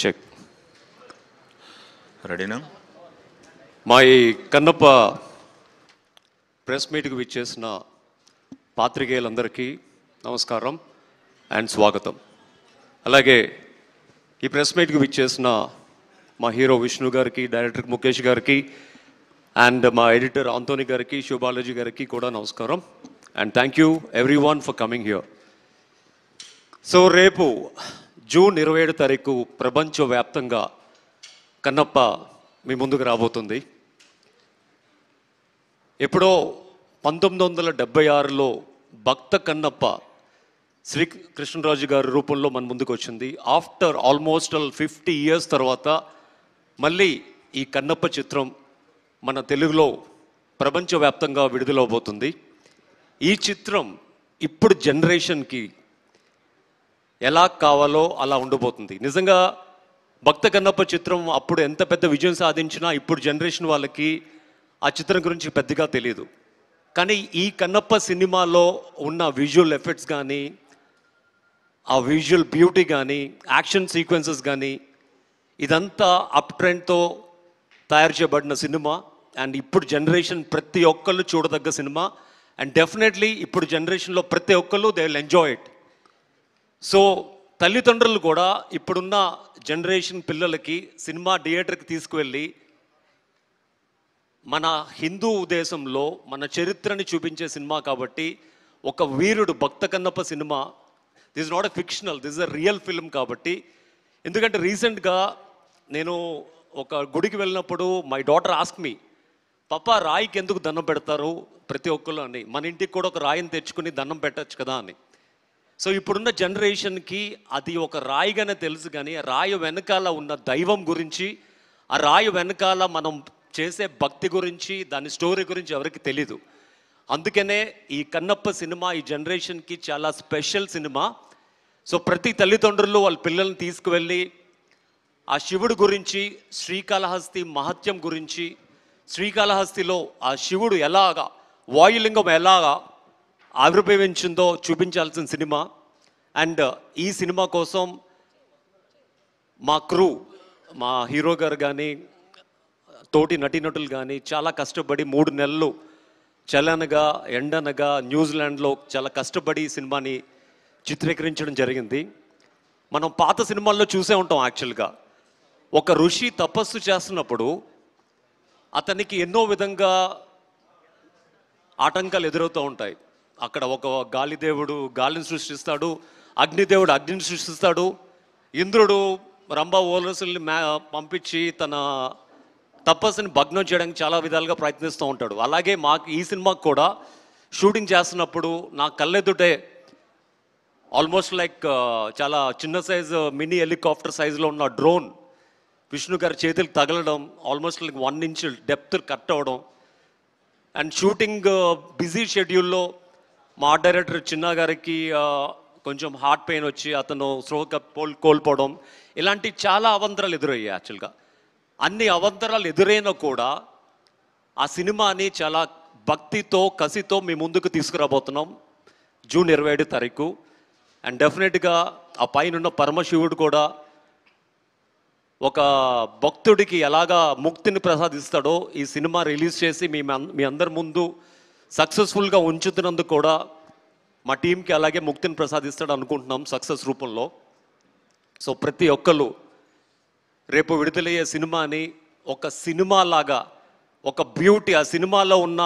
Check రెడీనా? మా ఈ కన్నప్ప ప్రెస్ మీట్కి విచ్చేసిన పాత్రికేయులందరికీ నమస్కారం అండ్ స్వాగతం. అలాగే ఈ ప్రెస్ మీట్కి విచ్చేసిన మా హీరో విష్ణు గారికి, డైరెక్టర్ ముఖేష్ గారికి అండ్ మా ఎడిటర్ ఆంటోనీ గారికి, శివబాలాజీ గారికి కూడా నమస్కారం and thank you every one for coming here. So రేపు జూన్ 27 తారీఖు ప్రపంచవ్యాప్తంగా కన్నప్ప మీ ముందుకు రాబోతుంది. ఎప్పుడో 1976లో భక్త కన్నప్ప శ్రీకృష్ణరాజు గారి రూపంలో మన ముందుకు వచ్చింది. ఆఫ్టర్ ఆల్మోస్ట్ 50 years తర్వాత మళ్ళీ ఈ కన్నప్ప చిత్రం మన తెలుగులో ప్రపంచవ్యాప్తంగా విడుదలవబోతుంది. ఈ చిత్రం ఇప్పుడు జనరేషన్కి ఎలా కావాలో అలా ఉండబోతుంది. నిజంగా భక్త కన్నప్ప చిత్రం అప్పుడు ఎంత పెద్ద విజయం సాధించినా ఇప్పుడు జనరేషన్ వాళ్ళకి ఆ చిత్రం గురించి పెద్దగా తెలియదు. కానీ ఈ కన్నప్ప సినిమాలో ఉన్న విజువల్ ఎఫెక్ట్స్ కానీ, ఆ విజువల్ బ్యూటీ కానీ, యాక్షన్ సీక్వెన్సెస్ కానీ ఇదంతా అప్ ట్రెండ్తో తయారు చేయబడిన సినిమా అండ్ ఇప్పుడు జనరేషన్ ప్రతి ఒక్కళ్ళు చూడదగ్గ సినిమా అండ్ డెఫినెట్లీ ఇప్పుడు జనరేషన్లో ప్రతి ఒక్కళ్ళు they will enjoy it. So తల్లిదండ్రులు కూడా ఇప్పుడున్న జనరేషన్ పిల్లలకి సినిమా థియేటర్కి తీసుకువెళ్ళి మన హిందూ దేశంలో మన చరిత్రని చూపించే సినిమా కాబట్టి ఒక వీరుడు Bhakta Kannappa cinema this not a fictional, this a real film కాబట్టి. ఎందుకంటే రీసెంట్గా నేను ఒక గుడికి వెళ్ళినప్పుడు మై డాటర్ ఆస్క్ మీ, పాపా రాయికి ఎందుకు దండం పెడతారు ప్రతి ఒక్కరు అని, మన ఇంటికి కూడా ఒక రాయిని తెచ్చుకుని దండం పెట్టచ్చు కదా అని. సో ఇప్పుడున్న జనరేషన్కి అది ఒక రాయిగానే తెలుసు, కానీ ఆ రాయి వెనకాల ఉన్న దైవం గురించి, ఆ రాయి వెనకాల మనం చేసే భక్తి గురించి, దాని స్టోరీ గురించి ఎవరికి తెలీదు. అందుకనే ఈ కన్నప్ప సినిమా ఈ జనరేషన్కి చాలా స్పెషల్ సినిమా. సో ప్రతి తల్లిదండ్రులు వాళ్ళ పిల్లల్ని తీసుకువెళ్ళి ఆ శివుడు గురించి, శ్రీకాళహస్తి మహత్యం గురించి, శ్రీకాళహస్తిలో ఆ శివుడు ఎలాగా, వాయులింగం ఎలాగా ఆవిర్భవించిందో చూపించాల్సిన సినిమా. అండ్ ఈ సినిమా కోసం మా క్రూ, మా హీరో గారు కానీ, తోటి నటీనటులు కానీ చాలా కష్టపడి 3 నెలలు చలనగా ఎండనగా న్యూజిలాండ్లో చాలా కష్టపడి ఈ సినిమాని చిత్రీకరించడం జరిగింది. మనం పాత సినిమాల్లో చూసే ఉంటాం. యాక్చువల్గా ఒక ఋషి తపస్సు చేస్తున్నప్పుడు అతనికి ఎన్నో విధంగా ఆటంకాలు ఎదురవుతూ ఉంటాయి. అక్కడ ఒక గాలిదేవుడు గాలిని సృష్టిస్తాడు, అగ్నిదేవుడు అగ్నిని సృష్టిస్తాడు, ఇంద్రుడు రంభ ఓలసుల్ని పంపించి తన తపస్సుని భగ్నం చేయడానికి చాలా విధాలుగా ప్రయత్నిస్తూ ఉంటాడు. అలాగే మాకు ఈ సినిమాకి కూడా షూటింగ్ చేస్తున్నప్పుడు నా కళ్ళెదుటే ఆల్మోస్ట్ లైక్ చాలా చిన్న సైజు మినీ హెలికాప్టర్ సైజులో ఉన్న డ్రోన్ విష్ణు గారి చేతులకు తగలడం, almost like 1 inch depth cut అవ్వడం అండ్ షూటింగ్ బిజీ షెడ్యూల్లో మా డైరెక్టర్ చిన్న గారికి కొంచెం హార్ట్ పెయిన్ వచ్చి అతను స్ట్రోక్ కోల్పోవడం, ఇలాంటి చాలా అవంతరాలు ఎదురయ్యాయి. యాక్చువల్గా అన్ని అవంతరాలు ఎదురైనా కూడా ఆ సినిమాని చాలా భక్తితో కసితో మీ ముందుకు తీసుకురాబోతున్నాం జూన్ 27 తారీఖు. అండ్ డెఫినెట్గా ఆ పైన పరమశివుడు కూడా ఒక భక్తుడికి ఎలాగా ముక్తిని ప్రసాదిస్తాడో ఈ సినిమా రిలీజ్ చేసి మీ అందరి ముందు సక్సెస్ఫుల్గా ఉంచుతున్నందుకు కూడా మా టీంకి అలాగే ముక్తిని ప్రసాదిస్తాడు అనుకుంటున్నాం సక్సెస్ రూపంలో. సో ప్రతి ఒక్కళ్ళు రేపు విడుదలయ్యే సినిమాని ఒక సినిమా లాగా, ఒక బ్యూటీ, ఆ సినిమాలో ఉన్న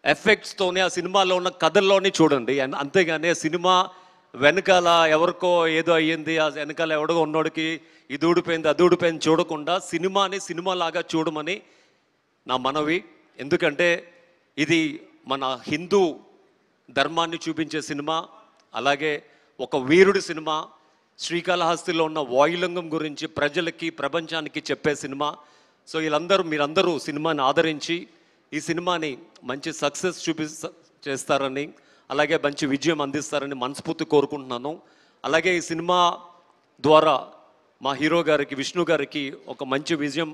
ఎఫెక్ట్స్తోనే, ఆ సినిమాలో ఉన్న కథల్లోనే చూడండి. అంతేగాని ఆ సినిమా వెనకాల ఎవరికో ఏదో అయ్యింది, ఆ వెనకాల ఎవడో ఉన్నోడికి ఇది ఊడిపోయింది అది ఊడిపోయింది చూడకుండా సినిమాని సినిమాలాగా చూడమని నా మనవి. ఎందుకంటే ఇది మన హిందూ ధర్మాన్ని చూపించే సినిమా, అలాగే ఒక వీరుడి సినిమా, శ్రీకాళహస్తిలో ఉన్న వాయులింగం గురించి ప్రజలకి ప్రపంచానికి చెప్పే సినిమా. సో మీరందరూ సినిమాని ఆదరించి ఈ సినిమాని మంచి సక్సెస్ చేస్తారని, అలాగే మంచి విజయం అందిస్తారని మనస్ఫూర్తి కోరుకుంటున్నాను. అలాగే ఈ సినిమా ద్వారా మా హీరో గారికి, విష్ణు గారికి ఒక మంచి విజయం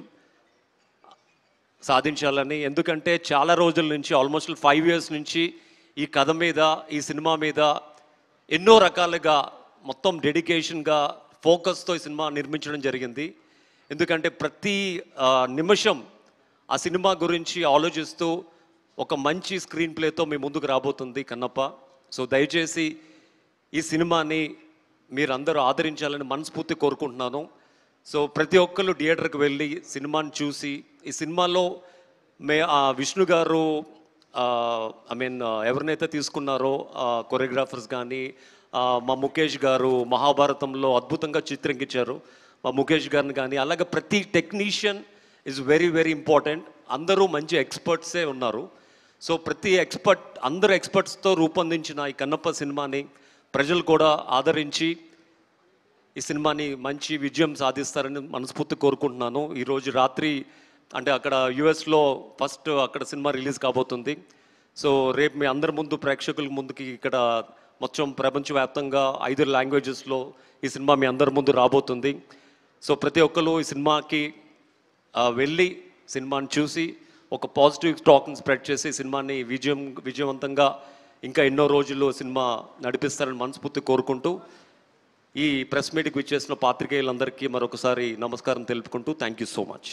సాధించాలని. ఎందుకంటే చాలా రోజుల నుంచి ఆల్మోస్ట్ 5 years నుంచి ఈ కథ మీద, ఈ సినిమా మీద ఎన్నో రకాలుగా మొత్తం డెడికేషన్గా ఫోకస్తో ఈ సినిమా నిర్మించడం జరిగింది. ఎందుకంటే ప్రతి నిమిషం ఆ సినిమా గురించి ఆలోచిస్తూ ఒక మంచి స్క్రీన్ ప్లేతో మీ ముందుకు రాబోతుంది కన్నప్ప. సో దయచేసి ఈ సినిమాని మీరందరూ ఆదరించాలని మనస్ఫూర్తి కోరుకుంటున్నాను. సో ప్రతి ఒక్కళ్ళు థియేటర్కి వెళ్ళి సినిమాని చూసి ఈ సినిమాలో విష్ణు గారు ఎవరినైతే తీసుకున్నారో కొరియోగ్రాఫర్స్ కానీ మా ముఖేష్ గారు మహాభారతంలో అద్భుతంగా చిత్రీకరించారు మా ముఖేష్ గారిని కానీ, అలాగే ప్రతి technician is very very important. అందరూ మంచి ఎక్స్పర్ట్సే ఉన్నారు. సో ప్రతి అందరు ఎక్స్పర్ట్స్తో రూపొందించిన ఈ కన్నప్ప సినిమాని ప్రజలు కూడా ఆదరించి ఈ సినిమాని మంచి విజయం సాధిస్తారని మనస్ఫూర్తి కోరుకుంటున్నాను. ఈరోజు రాత్రి అంటే అక్కడ యుఎస్లో ఫస్ట్ అక్కడ సినిమా రిలీజ్ కాబోతుంది. సో రేపు మీ అందరి ముందు ప్రేక్షకుల ముందుకి ఇక్కడ మొత్తం ప్రపంచవ్యాప్తంగా 5 లాంగ్వేజెస్లో ఈ సినిమా మీ అందరి ముందు రాబోతుంది. సో ప్రతి ఒక్కరు ఈ సినిమాకి వెళ్ళి సినిమాని చూసి ఒక పాజిటివ్ టాక్ని స్ప్రెడ్ చేసి సినిమాని విజయవంతంగా ఇంకా ఎన్నో రోజులు సినిమా నడిపిస్తారని మనస్ఫూర్తి కోరుకుంటూ ఈ ప్రెస్ మీట్కి విచ్చేసిన పాత్రికేయులందరికీ మరొకసారి నమస్కారం తెలుపుకుంటూ థ్యాంక్ యూ సో మచ్.